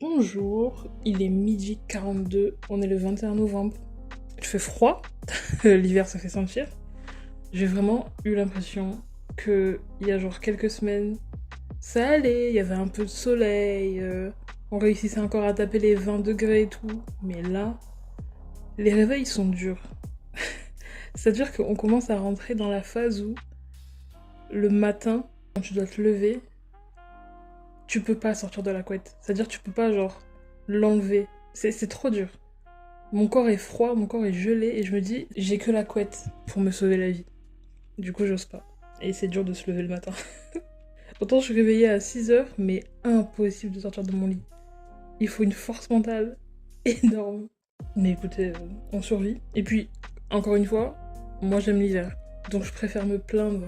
Bonjour, il est midi 42, on est le 21 novembre. Il fait froid, l'hiver se fait sentir. J'ai vraiment eu l'impression que il y a genre quelques semaines, ça allait, il y avait un peu de soleil, on réussissait encore à taper les 20 degrés et tout. Mais là, les réveils sont durs. C'est-à-dire qu'on commence à rentrer dans la phase où le matin, quand tu dois te lever, tu peux pas sortir de la couette. C'est-à-dire tu peux pas genre l'enlever. C'est trop dur. Mon corps est froid, mon corps est gelé et je me dis j'ai que la couette pour me sauver la vie. Du coup j'ose pas. Et c'est dur de se lever le matin. Autant je suis réveillée à 6h, mais impossible de sortir de mon lit. Il faut une force mentale énorme. Mais écoutez, on survit. Et puis, encore une fois, moi j'aime l'hiver. Donc je préfère me plaindre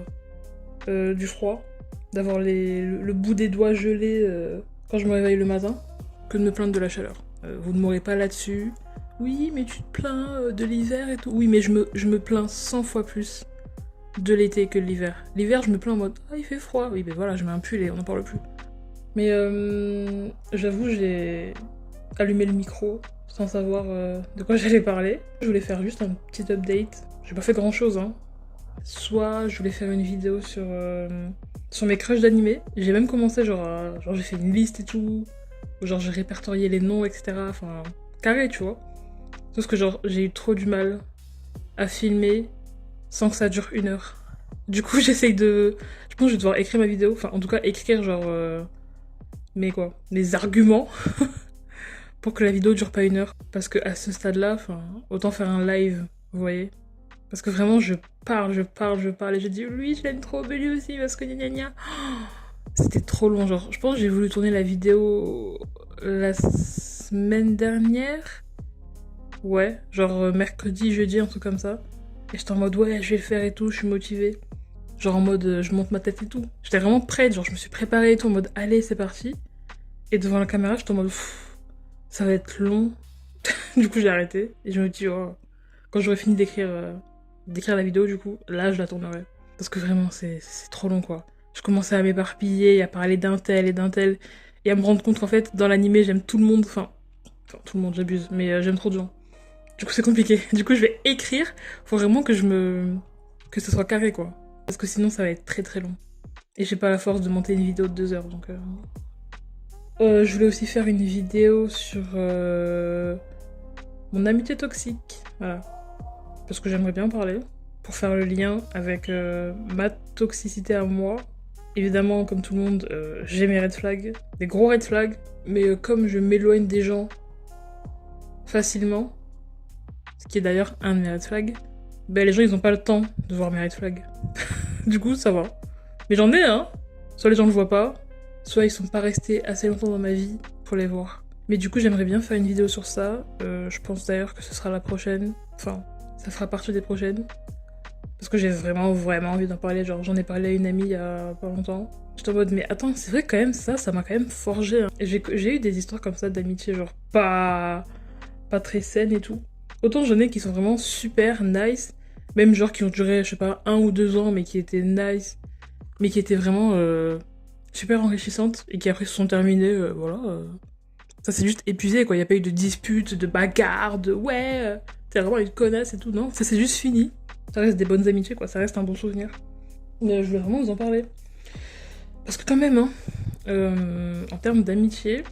du froid, d'avoir le bout des doigts gelés quand je me réveille le matin, que de me plaindre de la chaleur. Vous ne m'aurez pas là-dessus. Oui, mais tu te plains de l'hiver et tout. Oui, mais je me plains 100 fois plus de l'été que de l'hiver. L'hiver, je me plains en mode « Ah, il fait froid ». Oui, ben voilà, je mets un pull et on n'en parle plus. Mais j'avoue, j'ai allumé le micro sans savoir de quoi j'allais parler. Je voulais faire juste un petit update. J'ai pas fait grand-chose, hein. Soit je voulais faire une vidéo sur mes crushs d'animé. J'ai même commencé, genre j'ai fait une liste et tout. Genre j'ai répertorié les noms, etc. Enfin, carré, tu vois. Sauf que genre j'ai eu trop du mal à filmer sans que ça dure 1 heure. Du coup j'essaye de... Je pense que je vais devoir écrire ma vidéo. Enfin en tout cas écrire genre... mes arguments pour que la vidéo dure pas 1 heure. Parce que à ce stade-là, enfin, autant faire un live, vous voyez. Parce que vraiment, je parle, et je dis lui, je l'aime trop, mais lui aussi, parce que gna gna gna. C'était trop long, genre, je pense que j'ai voulu tourner la vidéo la semaine dernière. Ouais, genre mercredi, jeudi, un truc comme ça. Et j'étais en mode, ouais, je vais le faire et tout, je suis motivée. Genre en mode, je monte ma tête et tout. J'étais vraiment prête, genre, je me suis préparée et tout, en mode, allez, c'est parti. Et devant la caméra, j'étais en mode, ça va être long. Du coup, j'ai arrêté. Et je me dis, oh, quand j'aurai fini d'écrire la vidéo, du coup, là, je la tournerai. Parce que vraiment, c'est trop long, quoi. Je commençais à m'éparpiller, à parler d'un tel et d'un tel, et à me rendre compte qu'en fait, dans l'animé, j'aime tout le monde, enfin, tout le monde, j'abuse, mais j'aime trop de gens. Du coup, c'est compliqué. Du coup, je vais écrire, faut vraiment que que ce soit carré, quoi. Parce que sinon, ça va être très très long. Et j'ai pas la force de monter une vidéo de 2 heures, donc... je voulais aussi faire une vidéo sur mon amitié toxique, voilà. Parce que j'aimerais bien parler, pour faire le lien avec ma toxicité à moi. Évidemment, comme tout le monde, j'ai mes red flags, des gros red flags, mais comme je m'éloigne des gens facilement, ce qui est d'ailleurs un de mes red flags, ben les gens ils ont pas le temps de voir mes red flags. Du coup, ça va. Mais j'en ai, hein. Soit les gens le voient pas, soit ils sont pas restés assez longtemps dans ma vie pour les voir. Mais du coup, j'aimerais bien faire une vidéo sur ça. Je pense d'ailleurs que ce sera la prochaine. Enfin, ça fera partie des prochaines. Parce que j'ai vraiment envie d'en parler. Genre, j'en ai parlé à une amie il y a pas longtemps. J'étais en mode, mais attends, c'est vrai quand même, ça m'a quand même forgé. Hein. J'ai eu des histoires comme ça d'amitié, genre pas très saines et tout. Autant j'en ai qui sont vraiment super nice. Même genre qui ont duré, je sais pas, 1 ou 2 ans, mais qui étaient nice. Mais qui étaient vraiment super enrichissantes. Et qui après se sont terminées, voilà. Ça s'est juste épuisé, quoi. Il n'y a pas eu de disputes, de bagarres, de ouais, t'es vraiment une connasse et tout. Non, ça s'est juste fini. Ça reste des bonnes amitiés, quoi. Ça reste un bon souvenir. Mais je voulais vraiment vous en parler. Parce que quand même, hein, en termes d'amitié...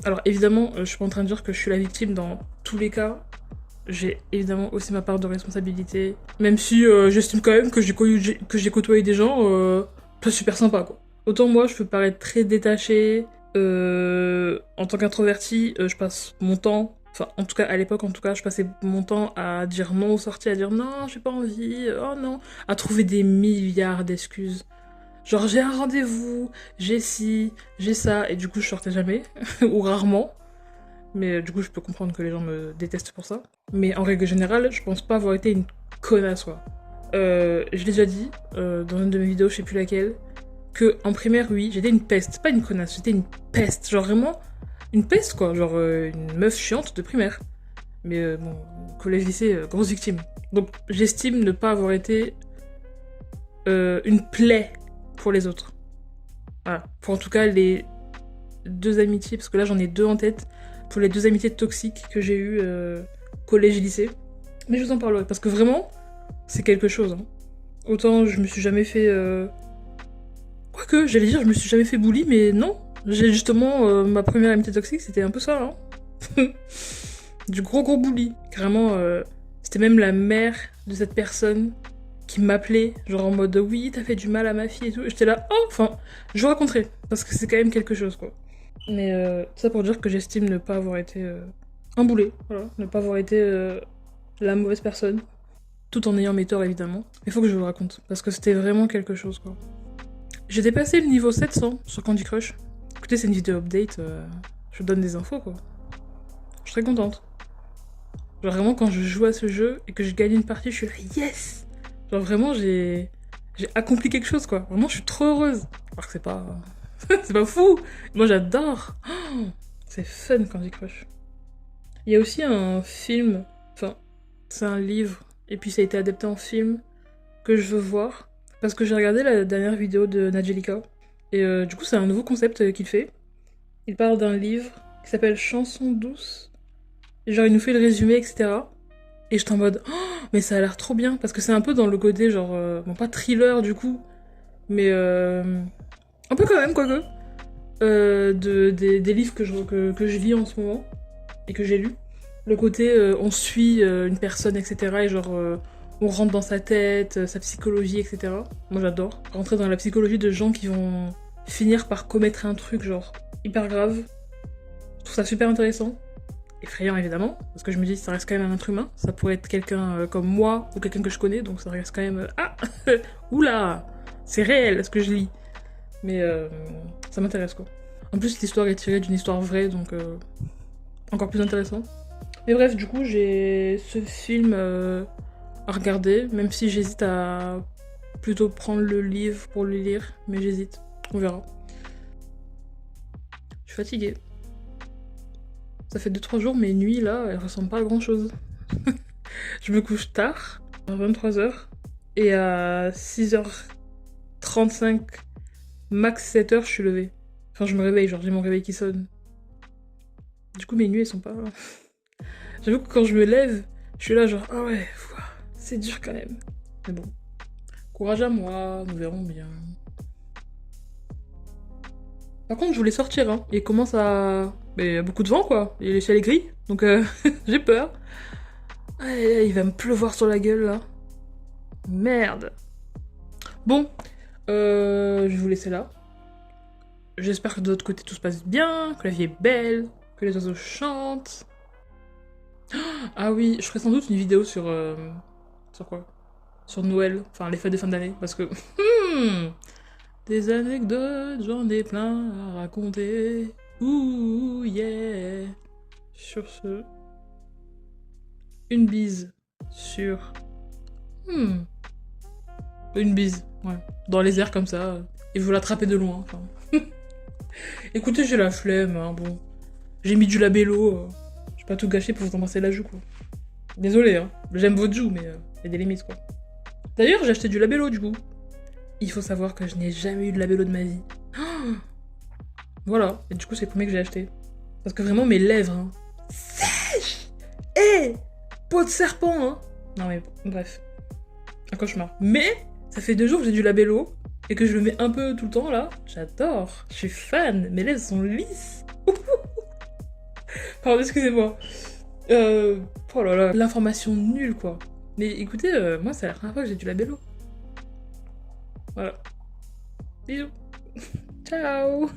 Alors évidemment, je suis pas en train de dire que je suis la victime dans tous les cas. J'ai évidemment aussi ma part de responsabilité. Même si j'estime quand même que j'ai côtoyé des gens pas super sympas, quoi. Autant moi, je peux paraître très détachée. En tant qu'introvertie, je passe mon temps... Enfin, en tout cas, à l'époque, je passais mon temps à dire non aux sorties, à dire non, j'ai pas envie, oh non, à trouver des milliards d'excuses. Genre, j'ai un rendez-vous, j'ai ci, j'ai ça, et du coup, je sortais jamais, ou rarement. Mais du coup, je peux comprendre que les gens me détestent pour ça. Mais en règle générale, je pense pas avoir été une connasse, quoi. Je l'ai déjà dit, dans une de mes vidéos, je sais plus laquelle, que en primaire, oui, j'étais une peste, pas une connasse, j'étais une peste. Genre vraiment, une peste, quoi. Genre une meuf chiante de primaire. Mais bon, collège-lycée, grosse victime. Donc j'estime ne pas avoir été une plaie pour les autres. Voilà. Pour en tout cas les 2 amitiés, parce que là j'en ai 2 en tête, pour les 2 amitiés toxiques que j'ai eues collège et lycée. Mais je vous en parlerai, parce que vraiment, c'est quelque chose. Hein. Autant je me suis jamais fait... Quoique, j'allais dire, je me suis jamais fait bully, mais non. J'ai justement... ma première amitié toxique, c'était un peu ça. Hein. Du gros bully. Carrément, c'était même la mère de cette personne qui m'appelait, genre en mode oui, t'as fait du mal à ma fille et tout. J'étais là, oh, enfin, je vous raconterai, parce que c'est quand même quelque chose, quoi. Mais tout ça pour dire que j'estime ne pas avoir été un boulet, voilà, ne pas avoir été la mauvaise personne, tout en ayant mes torts évidemment. Il faut que je vous le raconte, parce que c'était vraiment quelque chose, quoi. J'ai dépassé le niveau 700 sur Candy Crush. Écoutez, c'est une vidéo update, je vous donne des infos, quoi. Je suis très contente. Genre vraiment, quand je joue à ce jeu et que je gagne une partie, je suis là, yes! Genre vraiment, j'ai accompli quelque chose, quoi. Vraiment, je suis trop heureuse. Alors que c'est pas... c'est pas fou! Moi, j'adore! Oh, c'est fun, Candy Crush. Il y a aussi un film, enfin, c'est un livre, et puis ça a été adapté en film, que je veux voir, parce que j'ai regardé la dernière vidéo de Nadjelika, et du coup, c'est un nouveau concept qu'il fait. Il parle d'un livre qui s'appelle Chansons douces, et genre, il nous fait le résumé, etc. Et j'étais en mode, oh, mais ça a l'air trop bien, parce que c'est un peu dans le côté, genre, bon, pas thriller du coup, mais un peu quand même, quoique, des livres que je lis en ce moment, et que j'ai lus. Le côté, on suit une personne, etc., et genre, on rentre dans sa tête, sa psychologie, etc. Moi j'adore. Rentrer dans la psychologie de gens qui vont finir par commettre un truc, genre, hyper grave. Je trouve ça super intéressant. Effrayant évidemment, parce que je me dis ça reste quand même un être humain, ça pourrait être quelqu'un comme moi ou quelqu'un que je connais, donc ça reste quand même ah oula, c'est réel ce que je lis, mais ça m'intéresse quoi. En plus l'histoire est tirée d'une histoire vraie, donc encore plus intéressant. Mais bref, du coup j'ai ce film à regarder, même si j'hésite à plutôt prendre le livre pour le lire, mais j'hésite, on verra. Je suis fatiguée. Ça fait 2-3 jours, mes nuits là, elles ressemblent pas à grand chose. Je me couche tard, à 23h, et à 6h35, max 7h, je suis levée. Enfin, je me réveille, genre j'ai mon réveil qui sonne. Du coup, mes nuits, elles sont pas... J'avoue que quand je me lève, je suis là genre, ah ouais, c'est dur quand même. Mais bon, courage à moi, nous verrons bien. Par contre, je voulais sortir, hein, et il commence à... Mais il y a beaucoup de vent, quoi, et le ciel est gris, donc j'ai peur. Ah, il va me pleuvoir sur la gueule, là. Merde. Bon, je vais vous laisser là. J'espère que de l'autre côté tout se passe bien, que la vie est belle, que les oiseaux chantent. Ah oui, je ferai sans doute une vidéo sur... sur quoi? Sur Noël, enfin les fêtes de fin d'année, parce que... des anecdotes, j'en ai plein à raconter. Ouh, yeah. Sur ce... Une bise sur... Une bise, ouais. Dans les airs comme ça, et vous l'attrapez de loin, enfin... Écoutez, j'ai la flemme, hein, bon. J'ai mis du labello, j'ai pas tout gâché pour vous embrasser la joue, quoi. Désolé, hein. J'aime votre joue, mais y a des limites, quoi. D'ailleurs, j'ai acheté du labello, du coup. Il faut savoir que je n'ai jamais eu de labello de ma vie. Oh, voilà, et du coup, c'est le premier que j'ai acheté. Parce que vraiment, mes lèvres, hein, sèches. Peau de serpent, hein. Non, mais bref. Un cauchemar. Mais, ça fait 2 jours que j'ai du labello, et que je le mets un peu tout le temps, là. J'adore. Je suis fan. Mes lèvres sont lisses. Pardon, excusez-moi. Oh là là, l'information nulle, quoi. Mais écoutez, moi, c'est la première fois que j'ai du labello. Voilà. Bisous. Ciao.